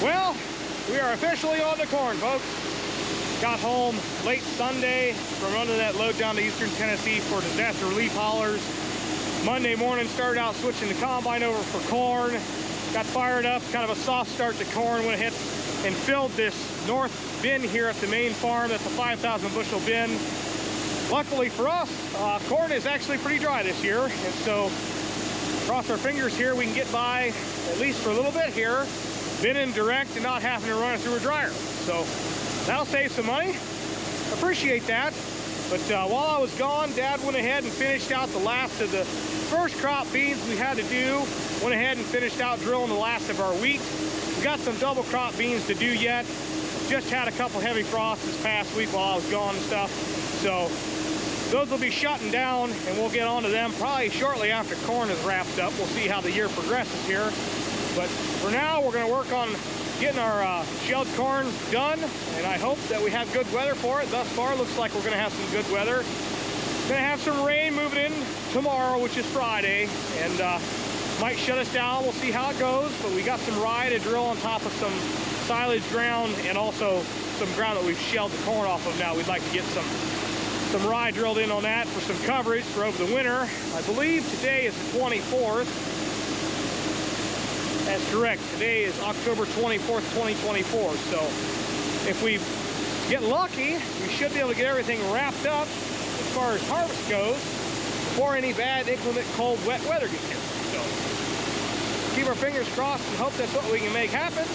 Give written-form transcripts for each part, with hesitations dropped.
Well, we are officially on the corn, folks. Got home late Sunday from running that load down to Eastern Tennessee for disaster relief haulers. Monday morning, started out switching the combine over for corn. Got fired up, kind of a soft start to corn. Went ahead and filled this north bin here at the main farm. That's a 5,000 bushel bin. Luckily for us, corn is actually pretty dry this year. And so, cross our fingers here, we can get by, at least for a little bit here, binning direct and not having to run it through a dryer. So that'll save some money. Appreciate that. But while I was gone, Dad went ahead and finished out the last of the first crop beans we had to do. Went ahead and finished out drilling the last of our wheat. We got some double crop beans to do yet. Just had a couple heavy frosts this past week while I was gone and stuff. So those will be shutting down and we'll get onto them probably shortly after corn is wrapped up. We'll see how the year progresses here. But for now, we're going to work on getting our shelled corn done, and I hope that we have good weather for it. Thus far, looks like we're going to have some good weather. Going to have some rain moving in tomorrow, which is Friday, and might shut us down. We'll see how it goes, but we got some rye to drill on top of some silage ground and also some ground that we've shelled the corn off of now. We'd like to get some rye drilled in on that for some coverage for over the winter. I believe today is the 24th. That's correct. Today is October 24th, 2024. So if we get lucky, we should be able to get everything wrapped up as far as harvest goes before any bad, inclement, cold, wet weather gets here. So keep our fingers crossed and hope that's what we can make happen.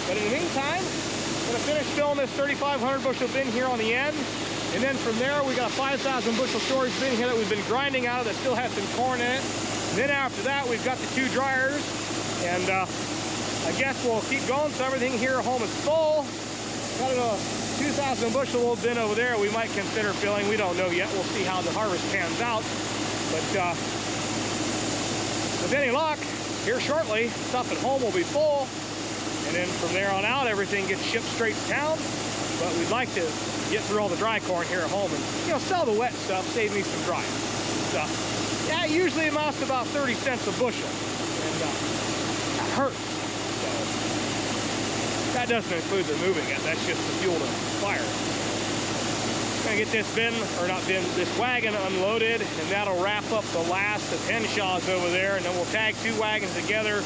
But in the meantime, I'm going to finish filling this 3,500 bushel bin here on the end. And then from there, we got a 5,000 bushel storage bin here that we've been grinding out of that still has some corn in it. And then after that, we've got the 2 dryers. And I guess we'll keep going so everything here at home is full. Got a 2,000 bushel little bin over there we might consider filling. We don't know yet. We'll see how the harvest pans out. But with any luck, here shortly, stuff at home will be full. And then from there on out, everything gets shipped straight to town. But we'd like to get through all the dry corn here at home and, you know, sell the wet stuff, save me some dry stuff. Yeah, it usually amounts to about 30 cents a bushel. And that hurts. So that doesn't include the moving it. That's just the fuel to fire. Gonna get this bin, or not bin, this wagon unloaded, and that'll wrap up the last of Henshaw's over there, and then we'll tag 2 wagons together,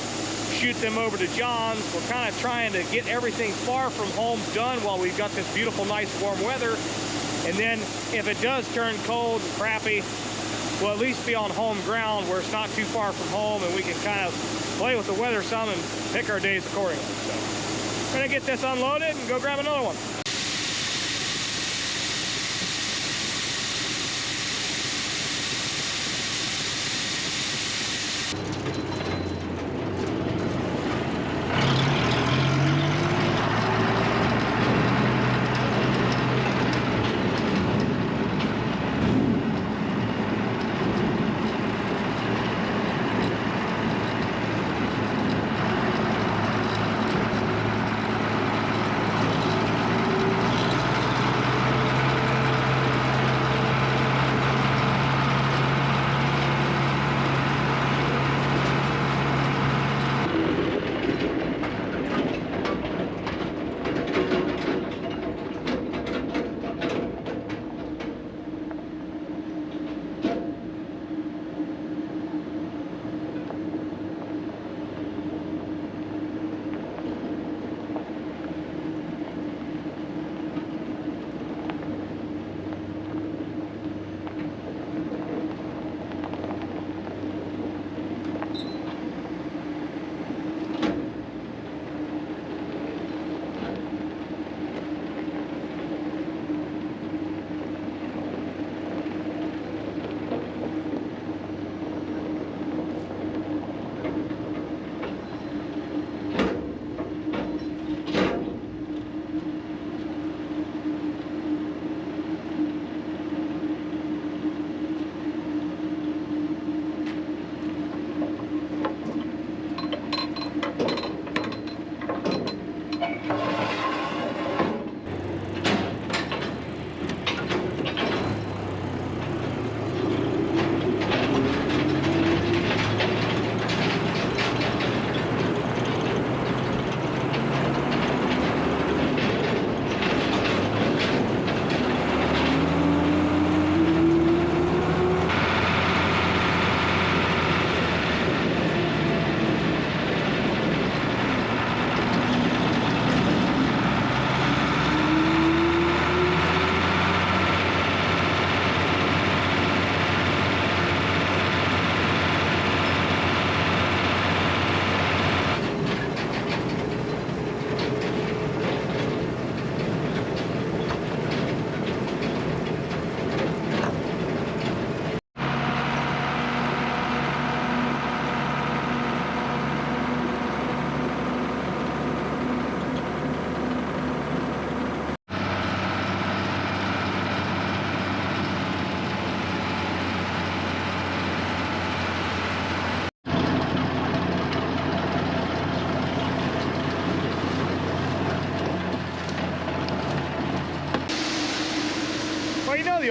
shoot them over to John's. We're kind of trying to get everything far from home done while we've got this beautiful, nice, warm weather. And then if it does turn cold and crappy, we'll at least be on home ground where it's not too far from home and we can kind of play with the weather some and pick our days accordingly. So we're gonna get this unloaded and go grab another one.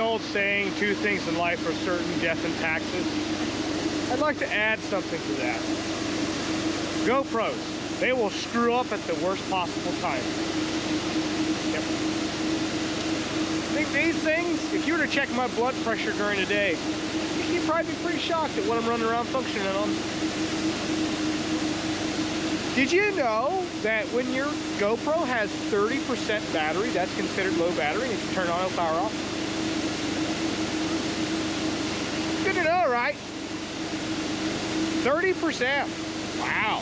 old saying, two things in life are certain, death and taxes. I'd like to add something to that. GoPros, they will screw up at the worst possible time. Yep. These things, if you were to check my blood pressure during the day, you'd probably be pretty shocked at what I'm running around functioning on. Did you know that when your GoPro has 30% battery, that's considered low battery, and if you turn auto power off? Good to know, right? 30%. Wow.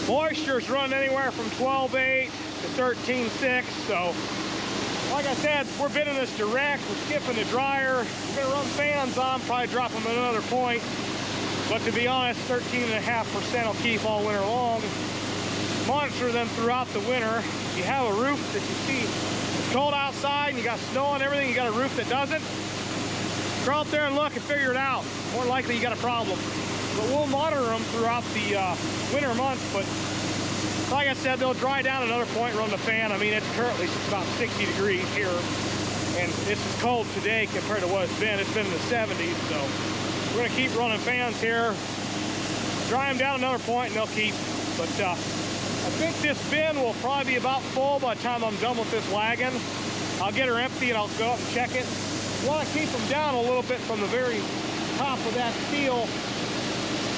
Moisture's running anywhere from 12.8 to 13.6, so like I said, we're bidding this direct, we're skipping the dryer, we're gonna run fans on, probably drop them at another point, but to be honest, 13.5% will keep all winter long. Monitor them throughout the winter. You have a roof that you see it's cold outside and you got snow and everything, you got a roof that doesn't, go out there and look and figure it out. More likely you got a problem. But we'll monitor them throughout the winter months, but like I said, they'll dry down at another point, run the fan. I mean, it's currently about 60 degrees here, and this is cold today compared to what it's been. It's been in the 70s, so we're gonna keep running fans here, dry them down at another point, and they'll keep. But I think this bin will probably be about full by the time I'm done with this wagon. I'll get her empty and I'll go up and check it. You wanna keep them down a little bit from the very top of that steel.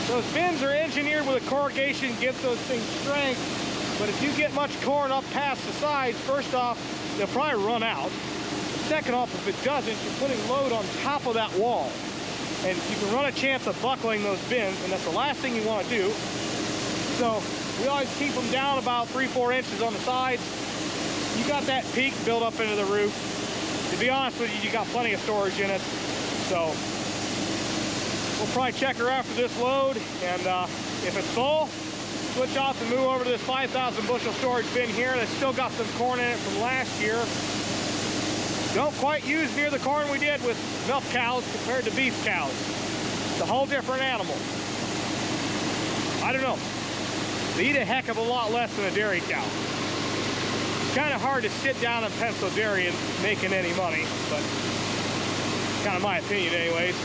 Those bins are engineered with a corrugation, gives those things strength, but if you get much corn up past the sides, first off, they'll probably run out. Second off, if it doesn't, you're putting load on top of that wall, and you can run a chance of buckling those bins, and that's the last thing you want to do. So we always keep them down about 3-4 inches on the sides. You got that peak built up into the roof. To be honest with you, you got plenty of storage in it, so we'll probably check her after this load, and if it's full, switch off and move over to this 5,000 bushel storage bin here that's still got some corn in it from last year. Don't quite use near the corn we did with milk cows compared to beef cows. It's a whole different animal. I don't know. They eat a heck of a lot less than a dairy cow. It's kind of hard to sit down and pencil dairy and making any money, but kind of my opinion anyways.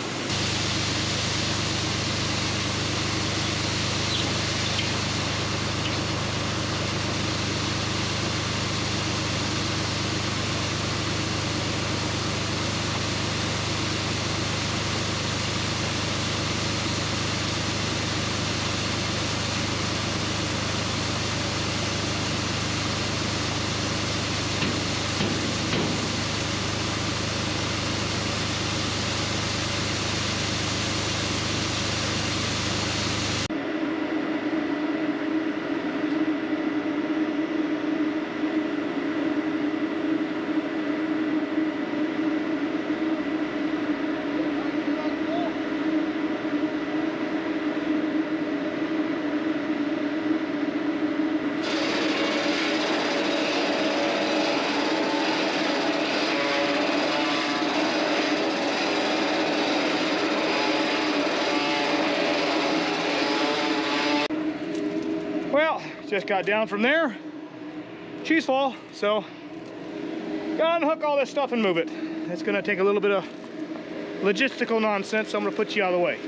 Well, just got down from there. She's full, so gotta unhook all this stuff and move it. It's gonna take a little bit of logistical nonsense, so I'm gonna put you out of the way.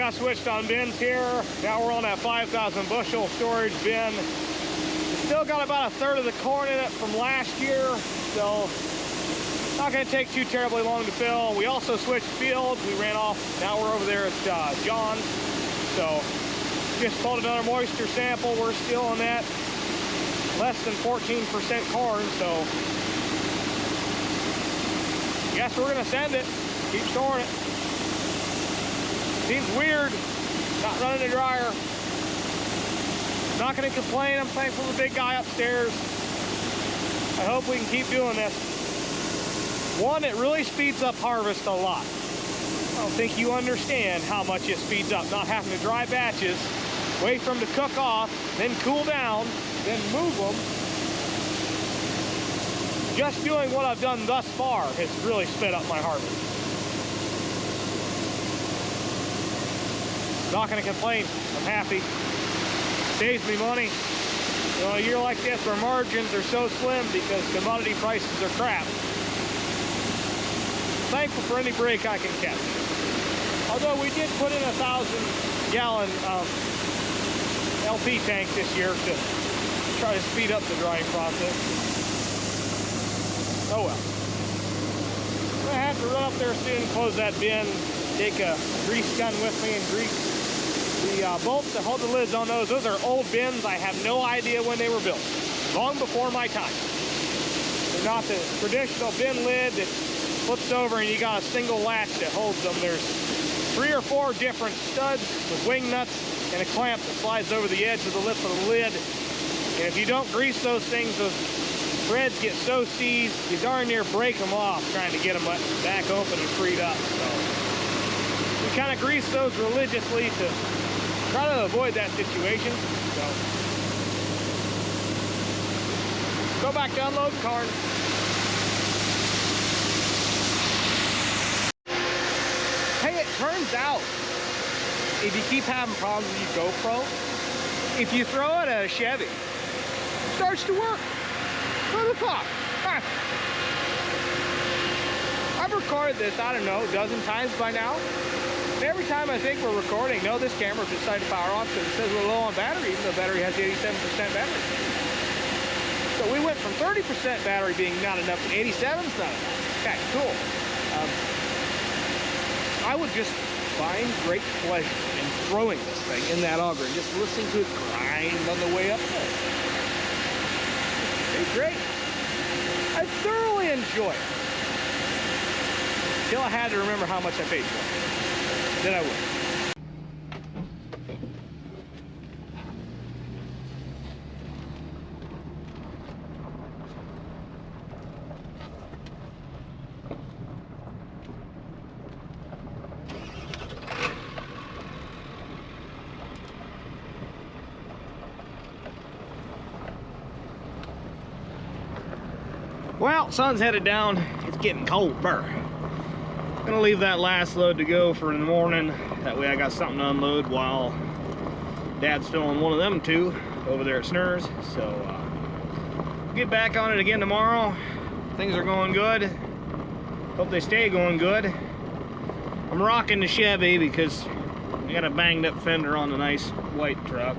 got switched on bins here. Now we're on that 5,000 bushel storage bin. Still got about a third of the corn in it from last year, so not going to take too terribly long to fill. We also switched fields. We ran off. Now we're over there at John's. So just pulled another moisture sample. We're still on that less than 14% corn, so guess we're going to send it. Keep storing it. Seems weird not running a dryer. Not going to complain. I'm thankful for the big guy upstairs. I hope we can keep doing this. One, it really speeds up harvest a lot. I don't think you understand how much it speeds up not having to dry batches, wait for them to cook off, then cool down, then move them. Just doing what I've done thus far has really sped up my harvest. Not going to complain. I'm happy. Saves me money. You know, a year like this where margins are so slim because commodity prices are crap. Thankful for any break I can catch. Although we did put in a 1,000-gallon LP tank this year to try to speed up the drying process. Oh well. I'm gonna have to run up there soon, close that bin, take a grease gun with me and grease the bolts that hold the lids on those. Those are old bins. I have no idea when they were built. Long before my time. They're not the traditional bin lid that flips over and you got a single latch that holds them. There's 3 or 4 different studs with wing nuts and a clamp that slides over the edge of the lip of the lid. And if you don't grease those things, those threads get so seized, you darn near break them off trying to get them back open and freed up. So we kind of grease those religiously to try to avoid that situation. So go back to unloading corn. Hey, it turns out if you keep having problems with your GoPro, if you throw it at a Chevy, it starts to work. What the fuck? Huh. I've recorded this, I don't know, a dozen times by now. And every time I think we're recording, no, this camera decided to power off because it says we're low on battery, even though the battery has 87% battery. So we went from 30% battery being not enough to 87's not enough. Okay, cool. I would just find great pleasure in throwing this thing in that auger and just listening to it grind on the way up there. It's great. I thoroughly enjoy it. Until I had to remember how much I paid for it. Then I would. Well, sun's headed down. It's getting cold, burr. Gonna leave that last load to go for in the morning. That way I got something to unload while Dad's filling one of them 2 over there at Snur's. So get back on it again tomorrow. Things are going good. Hope they stay going good. I'm rocking the Chevy because I got a banged up fender on the nice white truck.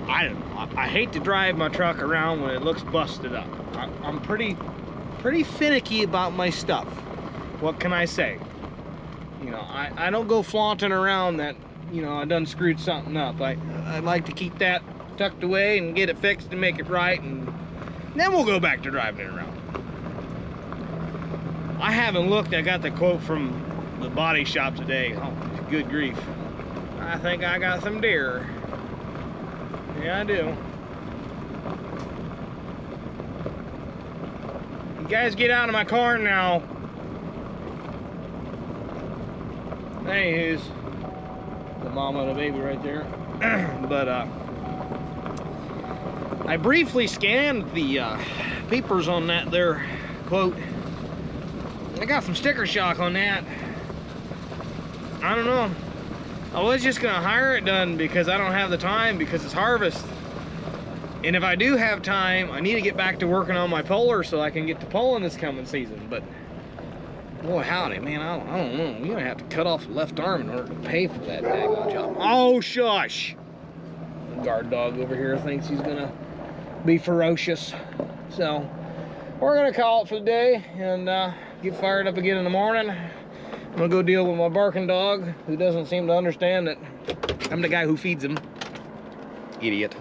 I don't know. I hate to drive my truck around when it looks busted up. I'm pretty finicky about my stuff. What can I say? You know, I don't go flaunting around that, you know, I done screwed something up. I like to keep that tucked away and get it fixed and make it right, and then we'll go back to driving it around. I haven't looked. I got the quote from the body shop today. Oh, good grief. I think I got some deer. Yeah, I do. You guys get out of my corn now. Anywho's the mama and the baby right there. But I briefly scanned the papers on that there quote. I got some sticker shock on that. I don't know. I was just gonna hire it done because I don't have the time because it's harvest. And if I do have time, I need to get back to working on my puller so I can get to pulling this coming season. But Boy, howdy, man, I don't know. You're gonna have to cut off the left arm in order to pay for that daggone job. Oh, shush! The guard dog over here thinks he's gonna be ferocious. So, we're gonna call it for the day and get fired up again in the morning. I'm gonna go deal with my barking dog, who doesn't seem to understand that I'm the guy who feeds him. Idiot.